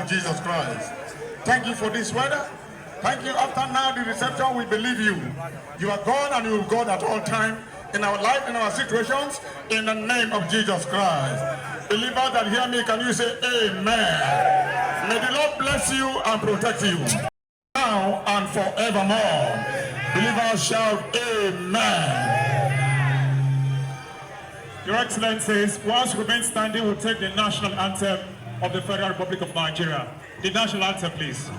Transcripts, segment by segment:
of Jesus Christ. Thank you for this weather. Thank you. After now the reception, we believe you. You are God and you will God at all time in our life, in our situations, in the name of Jesus Christ. Believers that hear me, can you say amen? May the Lord bless you and protect you now and forevermore. Believers shout amen. Your Excellencies, whilst remain standing, we'll take the national anthem of the Federal Republic of Nigeria. The national anthem, please.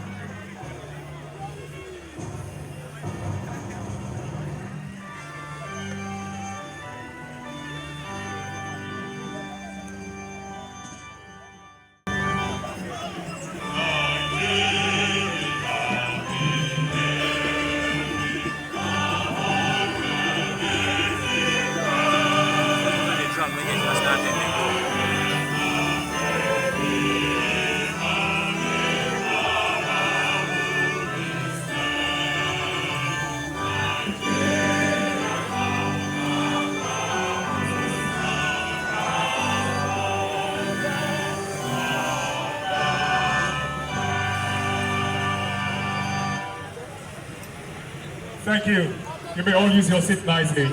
Thank you. You may all use your seat nicely.